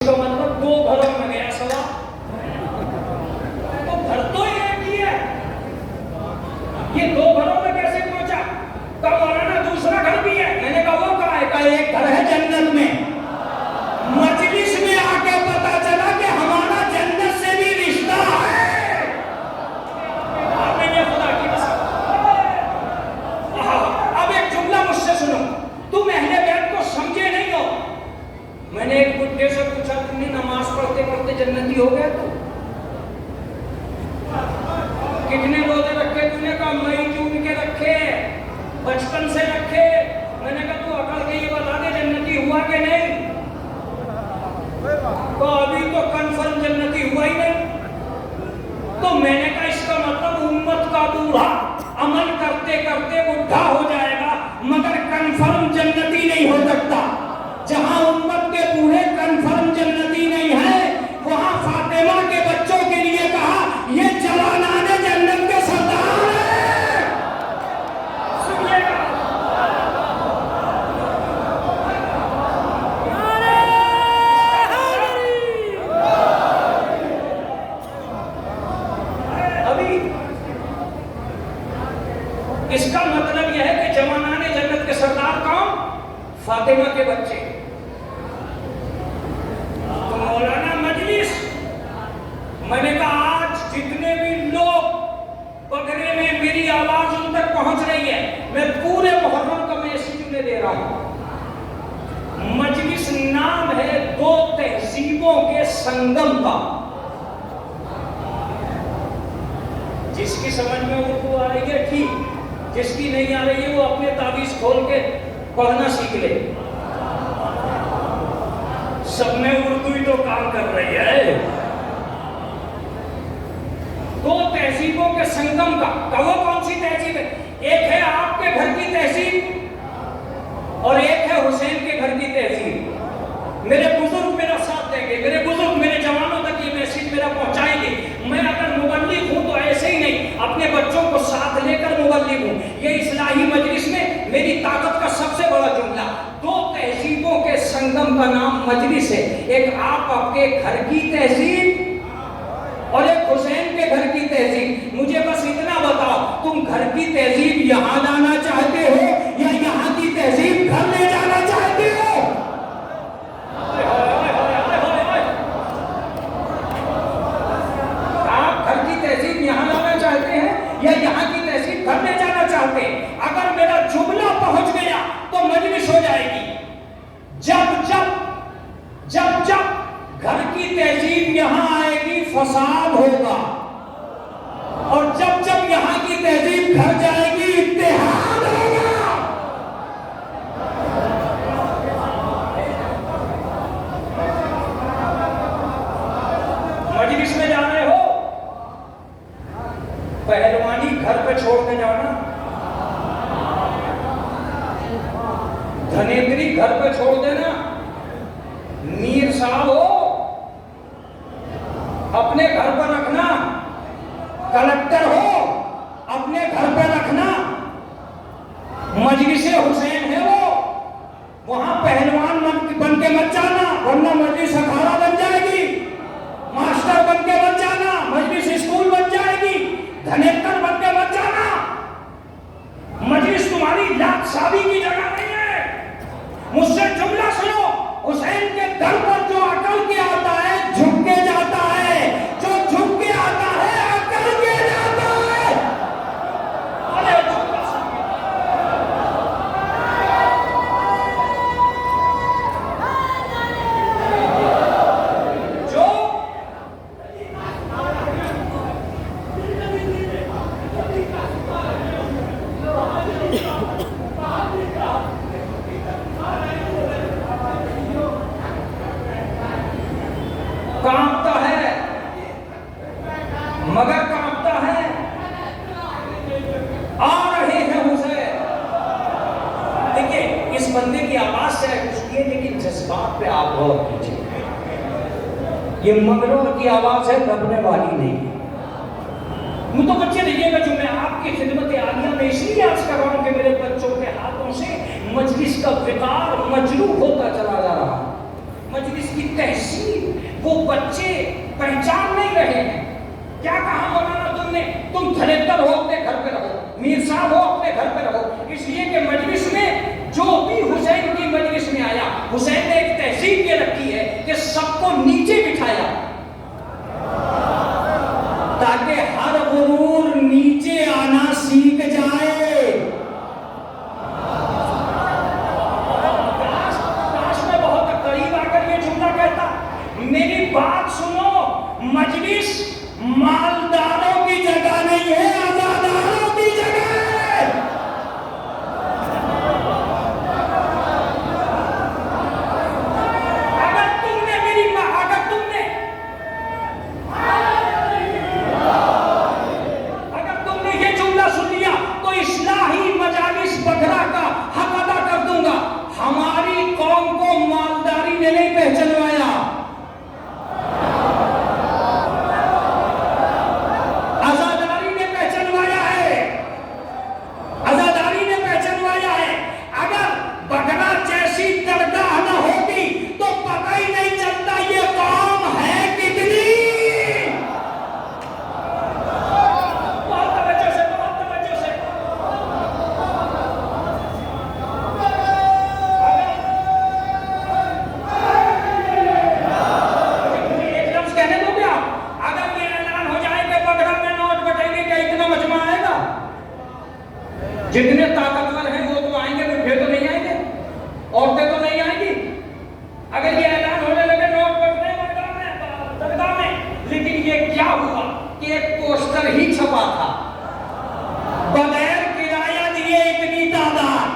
तो मतलब दो घरों में गया सवाल, तो घर तो एक ही है, ये दो घरों में कैसे पहुंचा? कब मौलाना दूसरा घर भी है? मैंने कहा वो कहा है? कहा एक घर है जन्नत में। मजलिस में आके पता चला कि हमारा जन्नत से भी रिश्ता है। आपने ये खुदा की कसम। अब एक जुमला मुझसे सुनो, तुम अहले बैत को समझे नहीं हो। मैंने एक बुड्ढे से पूछा, तुमने नमाज पढ़ते पढ़ते जन्नती हो गया? तो कितने रोजे रखे? तुमने कहा मई जून के रखे, बचपन से रखे। मैंने कहा तू अकल के ये बता दे जन्नती हुआ कि नहीं? तो अभी तो कंफर्म जन्नती हुआ ही नहीं। तो मैंने कहा इसका मतलब उम्मत का बूढ़ा अमल करते करते बुढ़ा हो जाएगा, मगर कंफर्म जन्नती नहीं हो सकता। जहां उम्मत के बूढ़े कंफर्म जन्नती नहीं है, वहां फातिमा के बच्चों के लिए कहा ये जवानाने जन्नत के सरदार हैं। सुनिएगा, अभी इसका मतलब यह है कि जवानाने जन्नत के सरदार कौन? फातिमा के बच्चे। तो मौलाना मजलिस, मैंने कहा आज जितने भी लोग बगरे में मेरी आवाज उन तक पहुंच रही है, मैं पूरे मुहर्रम का मैसेज उन्हें दे रहा हूं। मजलिस नाम है दो तहजीबों के संगम का। जिसकी समझ में उर्दू आ रही है ठीक, जिसकी नहीं आ रही है वो अपने ताबीज खोल के पढ़ना सीख ले। सब में उर्दू ही तो काम कर रही है। दो तहजीबों के संगम का वो कौन सी तहजीब है? एक है आपके घर की तहजीब और एक है हुसैन के घर की तहजीब। मेरे बुजुर्ग मेरा साथ देंगे, मेरे बुजुर्ग मेरे जवानों तक ये मैसेज मेरा पहुंचाएंगे। मैं अगर मुबल्लिग हूं तो ऐसे ही नहीं, अपने बच्चों को साथ लेकर मुबल्लिग हूं। ये इस्लाही मजलिस में मेरी ताकत का सबसे बड़ा जुमला। दो तहजीबों के संगम का नाम मजलिस है। एक आप आपके घर की तहजीब और एक हुसैन के घर की तहजीब। मुझे बस इतना बताओ, तुम घर की तहजीब यहां लाना चाहते हो या यहां की तहजीब घर ले जाना चाहते हो? आप घर की तहजीब यहां लाना चाहते हैं या यहां की तहजीब घर ले जाना चाहते हैं? अगर मेरा जुमला पहुंच गया तो मजलिस हो जाएगी। जब जब जब जब घर की तहजीब यहां आएगी फसाद होगा, और जब जब यहां की तहजीब घर जाएगी इत्तेहाद होगा। मजलिस में जा रहे हो, पहलवानी घर पे छोड़ के जाना, धनेन्द्री घर पे छोड़ देना। मीर साहब हो अपने घर पर रखना, कलेक्टर हो अपने घर पर रखना। मजलिसे हुसैन है वो, वहां पहलवान बन के मत जाना, वरना मजलिस अखाड़ा बन जाएगी। मास्टर बन के मत जाना, मजलिस स्कूल बन जाएगी। धनेतर बन के मत जाना, मजलिस तुम्हारी लात शादी की जगह नहीं है। मुझसे जुमला सुनो, हुसैन के दर पर जो अकल के आता है झुक के जाता है, जो झुक के आता है अकल के जाता है। अरे जो कांपता है, मगर कांपता है। आ रहे हैं हुसैन। देखिए इस बंदे की आवाज से कुछ नहीं, लेकिन जज्बात पे आप गौर कीजिए। ये मगरूर की आवाज है, दबने वाली नहीं। मुझे बच्चे देखिएगा, जो मैं आपकी खिदमत आलिया में इसलिए आज कर रहा हूं कि मेरे बच्चों के हाथों से मजलिस का विकार मजरूह होता चला जा रहा, मजलिस की तहसीन वो बच्चे पहचान नहीं रहे हैं। क्या कहा मौलाना तुमने? तुम धनेतर हो अपने घर पे रहो, मीर साहब हो अपने घर पे रहो। इसलिए कि मजलिस में जो भी हुसैन की मजलिस में आया, हुसैन ने एक तहसीब ये रखी है कि सबको नीचे बिठाया ताकि हर गुरूर नीचे आना सीख जाए। काश मैं बहुत करीब आकर ये जुमला कहता। मेरी बात सुनो, मजलिस मालदारों की जगह नहीं है, आजादारों की जगह है। अगर तुमने ये जुमला सुन लिया तो इस्लाही मजालिस बघरा का हक अदा कर दूंगा। हमारी कौम को मालदारी ने नहीं पहचानवाया, जितने ताकतवर हैं वो तो आएंगे, बुढ़े तो नहीं आएंगे, औरतें तो नहीं आएंगी। अगर ये ऐलान होने लगे नोट बटने दरगाह में, लेकिन ये क्या हुआ कि एक पोस्टर ही छपा था, बगैर किराया दिए इतनी तादाद।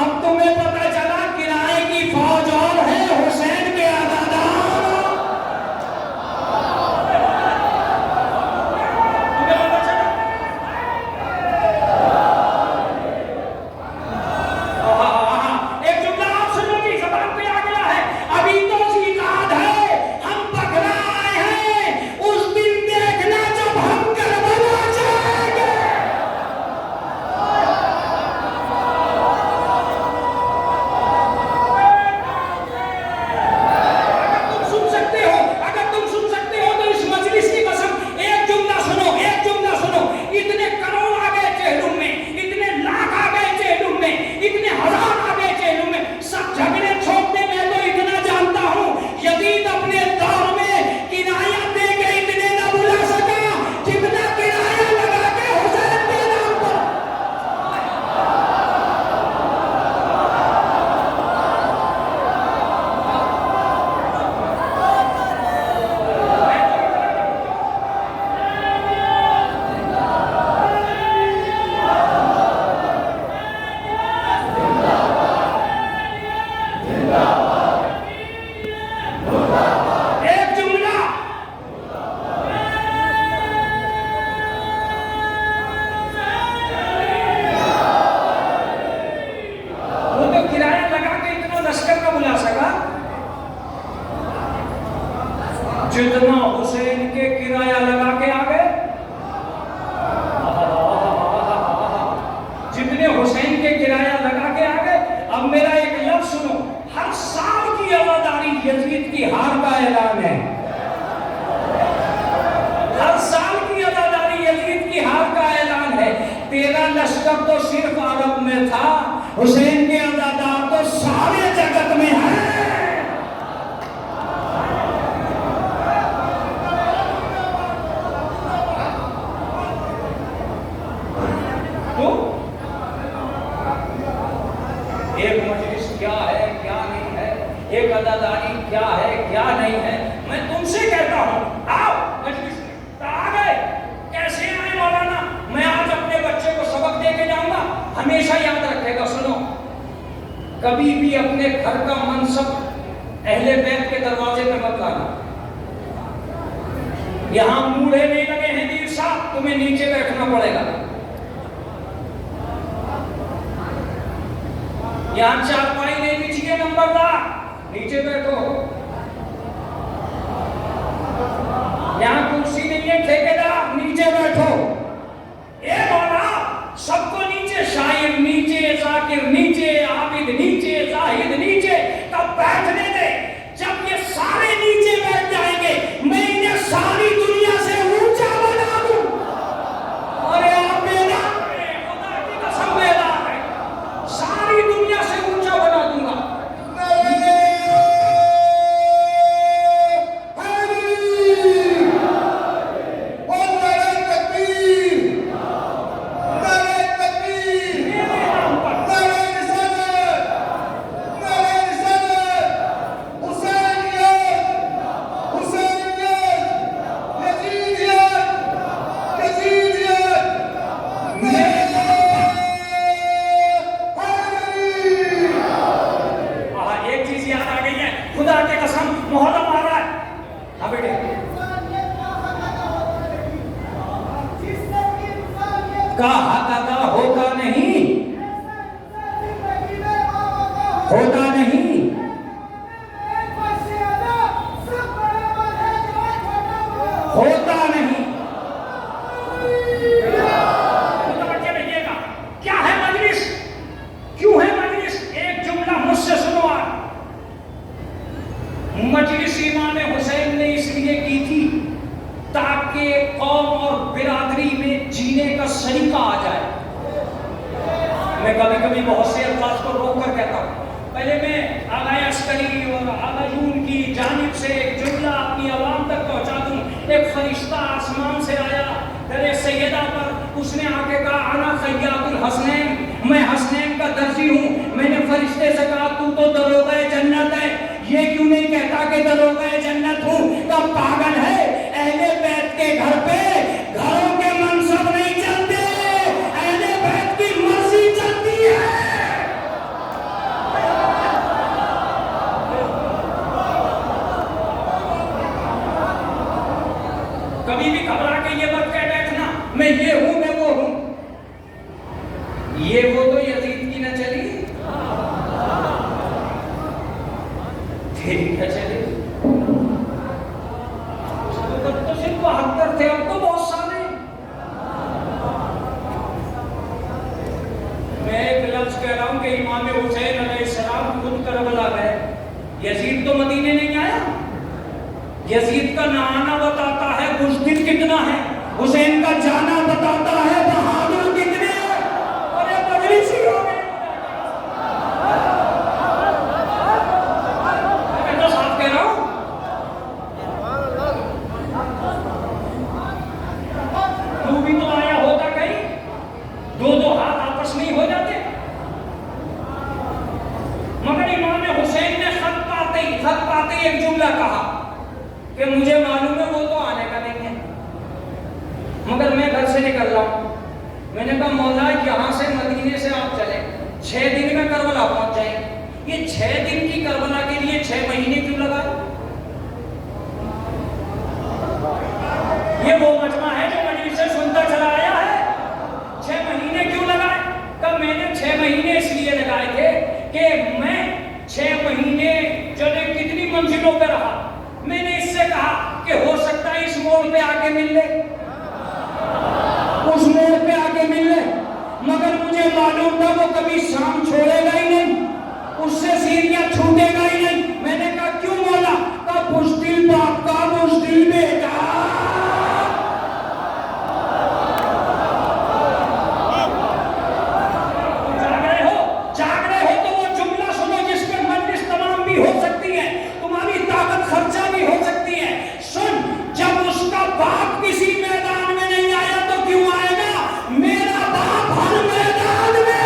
अब तुम्हें पता चला किराए की फौज और है हुसैन के आजादार। जितना हुसैन के किराया लगा के आ गए, जितने हुसैन के किराया लगा के आ गए। अब मेरा एक लफ्ज सुनो, हर साल की अदादारी यजीद की हार का ऐलान है। हर साल की अदादारी यजीद की हार का ऐलान है। तेरा लश्कर तो सिर्फ अरब में था, हुसैन के अदादार तो सारे जगत में है। एक मजलिस क्या है क्या नहीं है, एक अदादारी क्या है क्या नहीं है, मैं तुमसे कहता हूं आओ मजलिस में। आ गए, कैसे आए मौलाना? मैं आज अपने बच्चे को सबक दे के जाऊंगा, हमेशा याद रखेगा। सुनो, कभी भी अपने घर का मनसब अहले बैत के दरवाजे पे मत लाना। यहां मूढ़े नहीं लगे हैं मीर साहब, तुम्हें नीचे बैठना पड़ेगा। यहां चारपाई नहीं बिछिए नंबरदार, नीचे बैठो। यहां कुर्सी नहीं है ठेकेदार, नीचे बैठो। ए मौला, सबको नीचे, शायर नीचे, जाकिर नीचे, आबिद नीचे, जाहिद नीचे, तब बैठने दे। जब ये सारे नीचे बैठ जाएंगे कहा दादा होता नहीं, होता नहीं। होता नहीं। मुतवज्जे रहिएगा, क्या है मजलिस, क्यों है मजलिस? एक जुमला मुझसे सुनो आप। मजलिस इमाम हुसैन ने इसलिए की थी ताकि कौम और बिरादरी में जीने का सलीका आ जाए। मैं कभी कभी बहुत से अल्फाज को रोक कर कहता हूँ। पहले मैं आला अस्करी और आला यून की जानिब से एक जुमला अपनी आवाम तक पहुंचा दूं। एक फरिश्ता आसमान से आया दरे सैयदा पर, उसने आके कहा आना खय्यातुल हसनैन, मैं हसनैन का दर्जी हूँ। मैंने फरिश्ते से कहा तू तो दरोगा जन्नत है, ये क्यों नहीं कहता कि दरोगा जन्नत हूँ? कब पागल है? अहले बैत के घर पे घरों के मनसब नहीं चलते, अहले बैत की मर्जी चलती है। कभी भी घबरा के ये मत कह बैठना मैं ये हूं मैं वो हूं। ये वो तो यजीद की न चली, तेरी न चली। तो सिर्फ 72 थे, अब तो बहुत सारे। मैं एक लफ्ज कह रहा हूं कि इमाम हुसैन अलैहिस्सलाम खुद करबला गए, यजीद तो मदीने नहीं आया। यजीद का ना आना बताता है बुज़दिल कितना है, हुसैन का जाना बताता है बहादुर कितने हैं। और ये मजलिस ही हो गई। मैं तो साफ कह रहा हूं, तू भी तो आया होता कहीं, दो दो हाथ आपस में ही हो जाते। मगर इमाम हुसैन ने खत पाते एक जुमला कहा कि मुझे मालूम है वो तो आने का नहीं है, मगर मैं घर से निकल रहा हूं। मैंने कहा मौला यहां से मदीने से आप चले, 6 दिन में करबला पहुंच जाए। ये 6 दिन की करबला के लिए 6 महीने क्यों लगा? ये वो मजमा है जो मजलिस से सुनता चला आया है। 6 महीने क्यों लगाए? कब मैंने 6 महीने इसलिए लगाए थे कि मैं 6 महीने चले कितनी मंजिलों पर रहा। मैंने इससे कहा कि हो सकता है इस मोड़ पे आके मिल ले, उस मोड़ पे आके मिल ले, मगर मुझे मालूम था वो कभी शाम छोड़ेगा ही नहीं, उससे सीरिया छूटेगा ही नहीं। मैंने कहा क्यों मौला? का बुज़दिल बाप का बुज़दिल बेटा। जाग रहे हो तो वो जुमला सुनो जिसमें मजलिस तमाम भी हो सकती है, तुम्हारी ताकत खर्चा भी हो सकती है। सुन, जब उसका बाप किसी मैदान में नहीं आया तो क्यों आएगा? मेरा बाप हर मैदान में।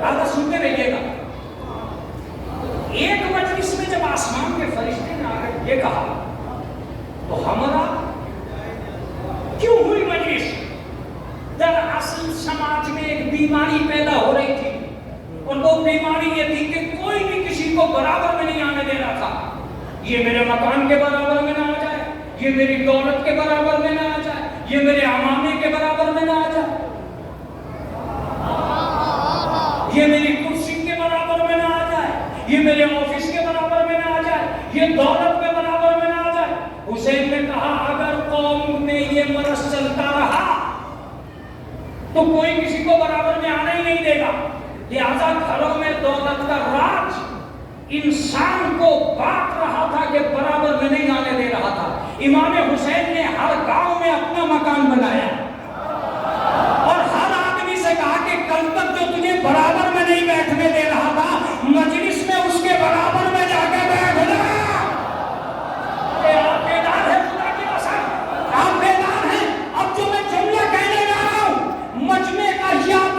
आगे सुनते रहिएगा। एक मजलिस में जब आसमान के फरिश्ते ने आकर ये कहा तो हमारा क्यों हुई मजलिस? दरअसल समाज में एक बीमारी पैदा हो रही थी और वो बीमारी ये थी कि कोई भी किसी को बराबर में नहीं आने दे रहा था। ये मेरे मकान के बराबर में ना आ जाए, ये मेरी दौलत के बराबर में ना आ जाए, ये मेरे अमामे के बराबर में ना आ जाए, ये मेरी कुर्सी के बराबर में ना आ जाए, ये मेरे ऑफिस के बराबर में ना आ जाए, ये दौलत के बराबर में ना आ जाए। हुसैन ने कहा अगर कौम में ये मरस चलता रहा तो कोई किसी को बराबर में आने ही नहीं देगा। लिहाजा घरों में दौलत का राज इंसान को बांट रहा था कि बराबर में नहीं आने दे रहा था। इमाम हुसैन ने हर गांव में अपना मकान बनाया और हर आदमी से कहा कि कल तक जो तुझे बराबर में नहीं बैठने दे रहा था, मजलिस में उसके बराबर में जाके बैठना। आप बेदार है खुदा की कसम, आप बेदार हैं। अब जो मैं जुमला कहने जा रहा हूं मजमे का याद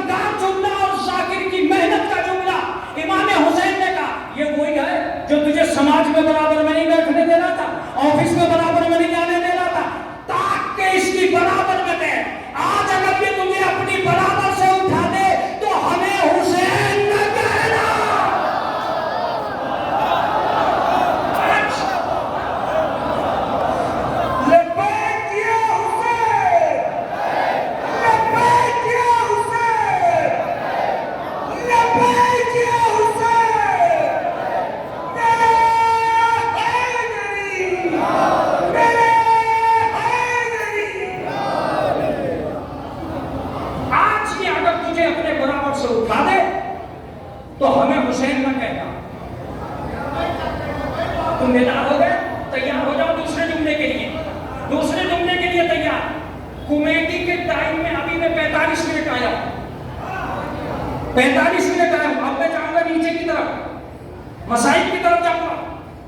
टाइम में अभी मैं 45 मिनट आया, 45 मिनट आया। अब मैं जाऊंगा नीचे की तरफ, मसाइब की तरफ जाऊंगा।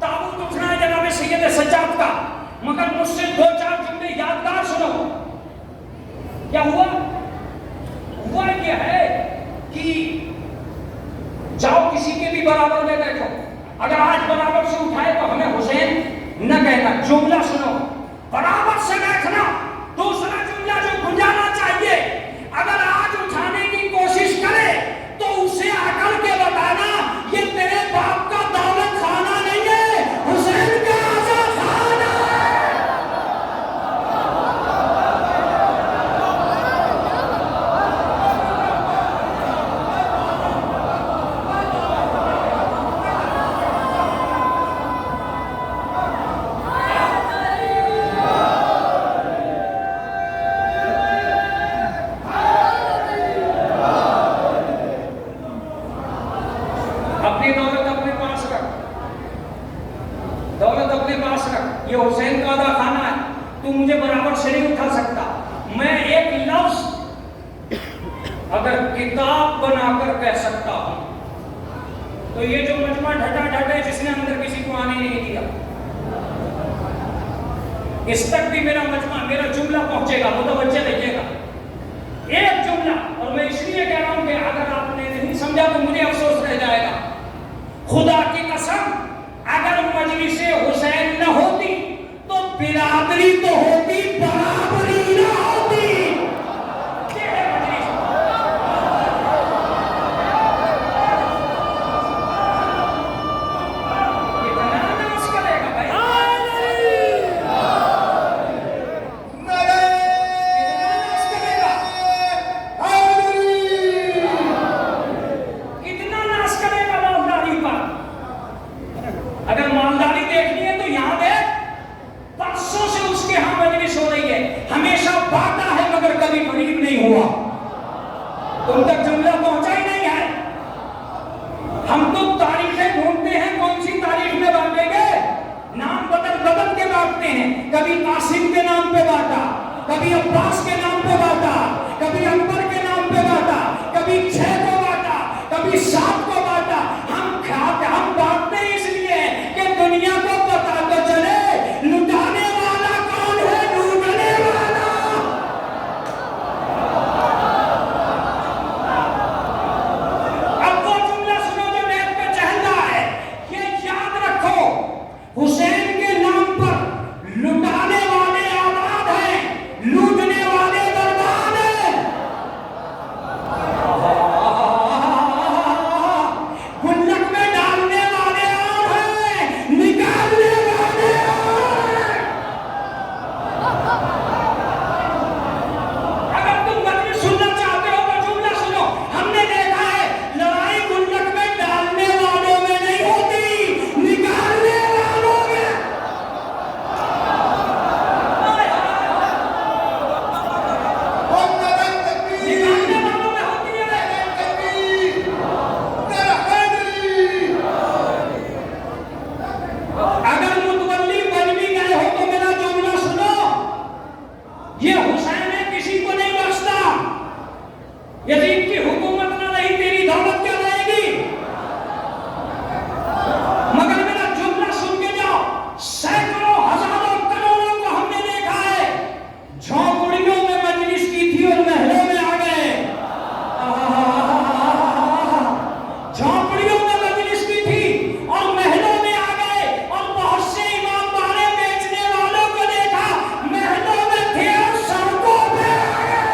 ताबूत उठना है जनाब सैयद सज्जाद का, मगर मुझसे 2-4 जुमले यादगार सुनो। क्या हुआ? हुआ क्या है कि जाओ किसी के भी बराबर में बैठो, अगर आज बराबर से उठाए तो हमें हुसैन न कहना। जुमला सुनो, बराबर से बैठना। दूसरा जुमला जो गुंजाना चाहिए, अगर आज उठाने की कोशिश करे तो उसे अकल के बताना ये तेरे बाप का दौलत खाना नहीं है, हुसैन का आज़ाद खाना है। अपनी दौलत अपने पास रख, दौलत अपने पास रख। ये हुसैन का आधा खाना है, तू मुझे बराबर से नहीं उठा सकता। मैं एक लफ्ज अगर किताब बनाकर कह सकता हूं तो ये जो मजमा ढटा ढट है जिसने अंदर किसी को आने नहीं दिया, इस तक भी मेरा मजमा, मेरा जुमला पहुंचेगा, मुतवज्जे रहिएगा। एक जुमला, और मैं इसलिए कह रहा हूं कि अगर आपने नहीं समझा तो मुझे अफसोस रह जाएगा। खुदा की कसम, अगर मजलिसे हुसैन न होती तो बिरादरी तो होती, बराबरी न होती। ये है मजलिस। कितना नाश करेगा भाई, कितना नाश करेगा मालदारी पर। अगर मालदारी देखनी है तो यहां देख, परसों से उसके यहां मजलिस हो रही है, हमेशा बांटा है मगर कभी गरीब नहीं हुआ। तुम तक जुमला पहुंचा ही नहीं है। हम तो तारीखें ढूंढते हैं, कौन सी तारीख में बांटेंगे, नाम बदल बदल के बांटते हैं। कभी कासिम के नाम पे बांटा, कभी अब्बास के नाम पे बांटा, कभी अकबर के नाम पे बांटा, कभी 6 को बांटा, कभी 7 को बांटा। हम बांटते इसलिए कि दुनिया को पता तो चले लुटाने वाला कौन है, लूटने वाला। अब वो जुमला सुनो जो नेट पे चल रहा है, ये याद रखो, हुसैन के नाम पर लुटाने वाले आबाद हैं, लूटने वाले बर्बाद हैं। गुल्लक में डालने वाले और हैं, निकालने वाले और हैं। अगर तुम मजलिस सुनना चाहते हो तो जुमला सुनो। हमने देखा है लड़ाई गुल्लक में डालने वालों में नहीं होती, निकालने वालों में। निकालने वालों में होती है। अगर मुतवल्ली बन भी गए हो तो मेरा जुमला सुनो, ये हुसैन है, किसी को नहीं बख्शता। यजीद की हुकूमत न रही, तेरी दौलत क्या रहेगी। मगर मेरा जुमला सुन के जाओ। सैकड़ों, हजारों, करोड़ों को हमने देखा है, झोंपड़ियों में मजलिस की थी और महलों में आ गए। झोंपड़ियों में मजलिस की थी और महलों में आ गए, और बहुत से ईमानदारे बेचने वालों को देखा, महलों में थे और सड़कों पे आ गए।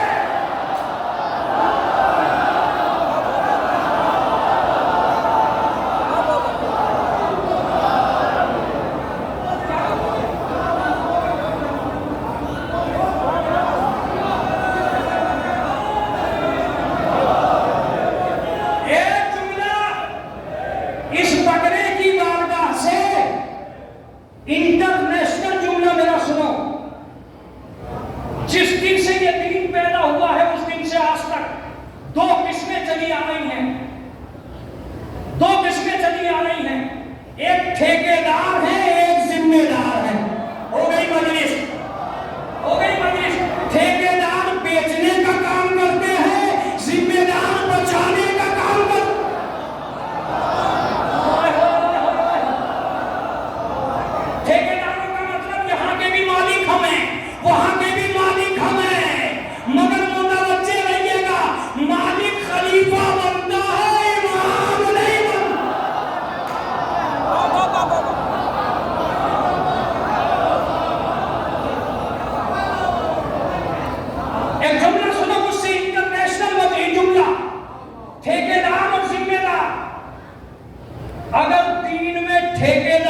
ठेके